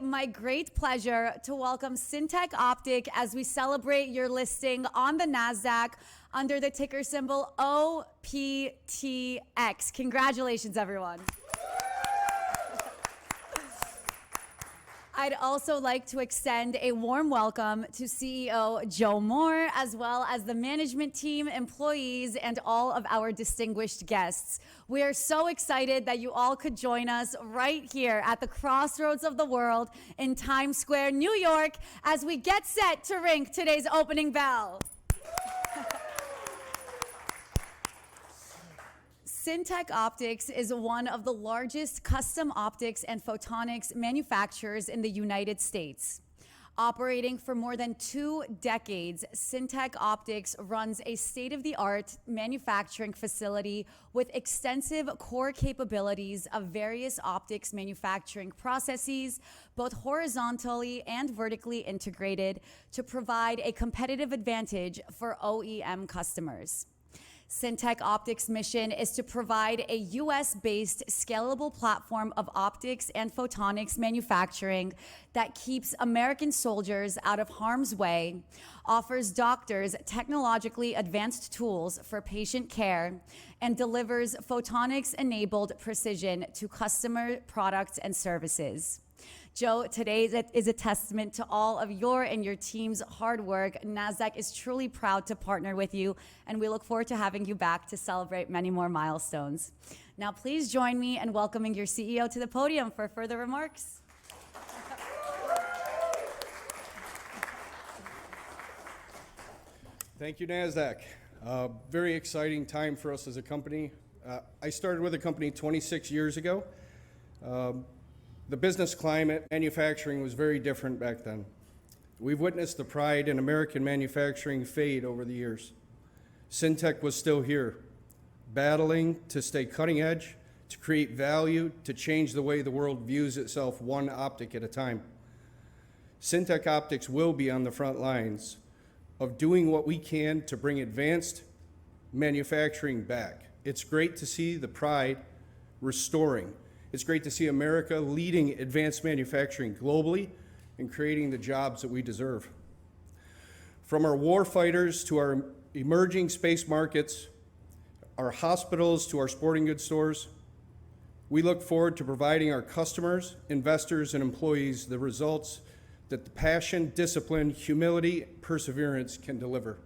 My great pleasure to welcome Syntec Optic as we celebrate your listing on the Nasdaq under the ticker symbol OPTX. Congratulations, everyone. I'd also like to extend a warm welcome to CEO Joe Moore, as well as the management team, employees, and all of our distinguished guests. We are so excited that you all could join us right here at the crossroads of the world in Times Square, New York, as we get set to ring today's opening bell. Syntec Optics is one of the largest custom optics and photonics manufacturers in the United States. Operating for more than 2 decades, Syntec Optics runs a state-of-the-art manufacturing facility with extensive core capabilities of various optics manufacturing processes, both horizontally and vertically integrated, to provide a competitive advantage for OEM customers. Syntec Optics' mission is to provide a US-based scalable platform of optics and photonics manufacturing that keeps American soldiers out of harm's way, offers doctors technologically advanced tools for patient care, and delivers photonics-enabled precision to customer products and services. Joe, today is a testament to all of your and your team's hard work. Nasdaq is truly proud to partner with you, and we look forward to having you back to celebrate many more milestones. Now, please join me in welcoming your CEO to the podium for further remarks. Thank you, Nasdaq. Very exciting time for us as a company. I started with the company 26 years ago. The business climate, manufacturing was very different back then. We've witnessed the pride in American manufacturing fade over the years. Syntec was still here, battling to stay cutting edge, to create value, to change the way the world views itself one optic at a time. Syntec Optics will be on the front lines of doing what we can to bring advanced manufacturing back. It's great to see the pride restoring. It's great to see America leading advanced manufacturing globally and creating the jobs that we deserve. From our war fighters to our emerging space markets, our hospitals to our sporting goods stores, we look forward to providing our customers, investors, and employees the results that the passion, discipline, humility, perseverance can deliver.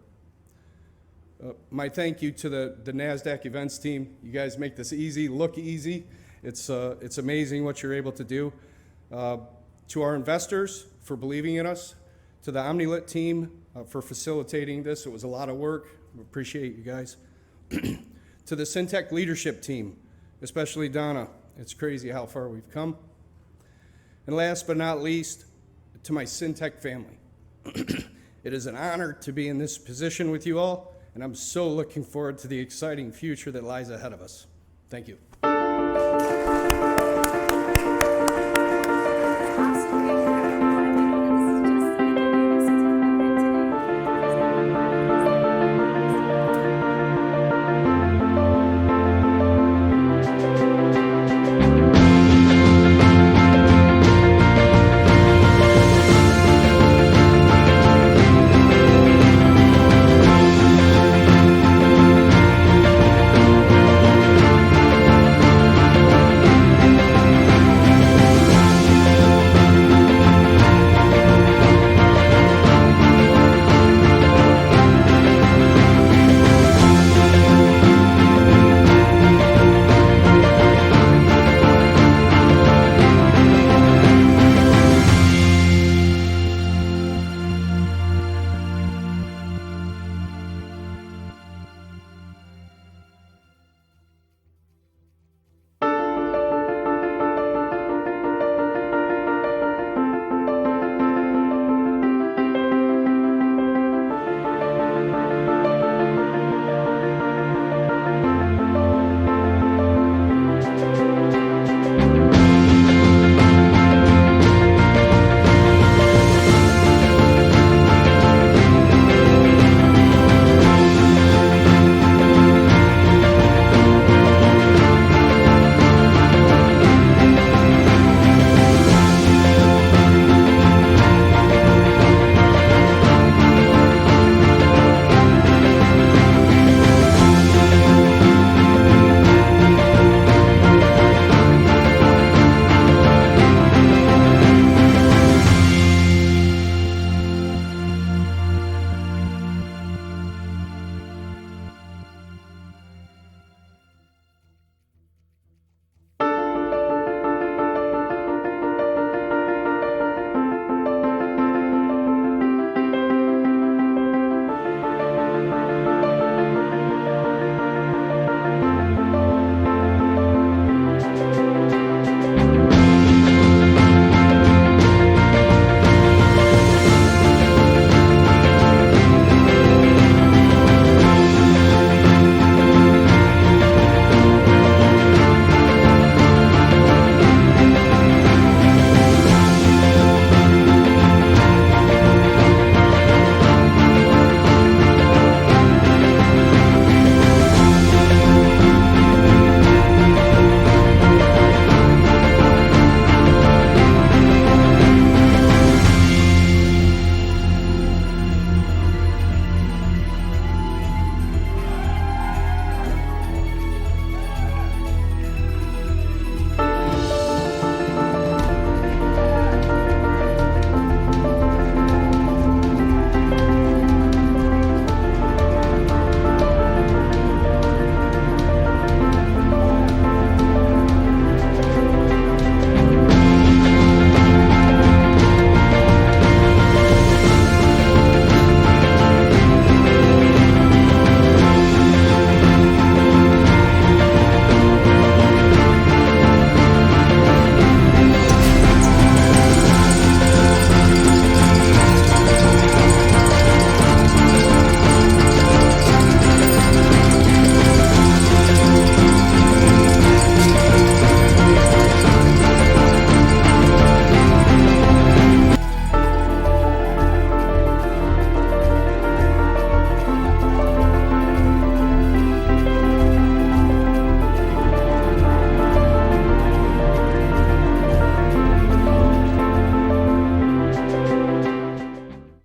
My thank you to the Nasdaq events team. You guys make this easy, look easy. It's amazing what you're able to do. To our investors for believing in us, to the OmniLit team for facilitating this. It was a lot of work. We appreciate you guys. To the Syntec leadership team, especially Donna. It's crazy how far we've come. And last but not least, to my Syntec family. It is an honor to be in this position with you all, and I'm so looking forward to the exciting future that lies ahead of us. Thank you.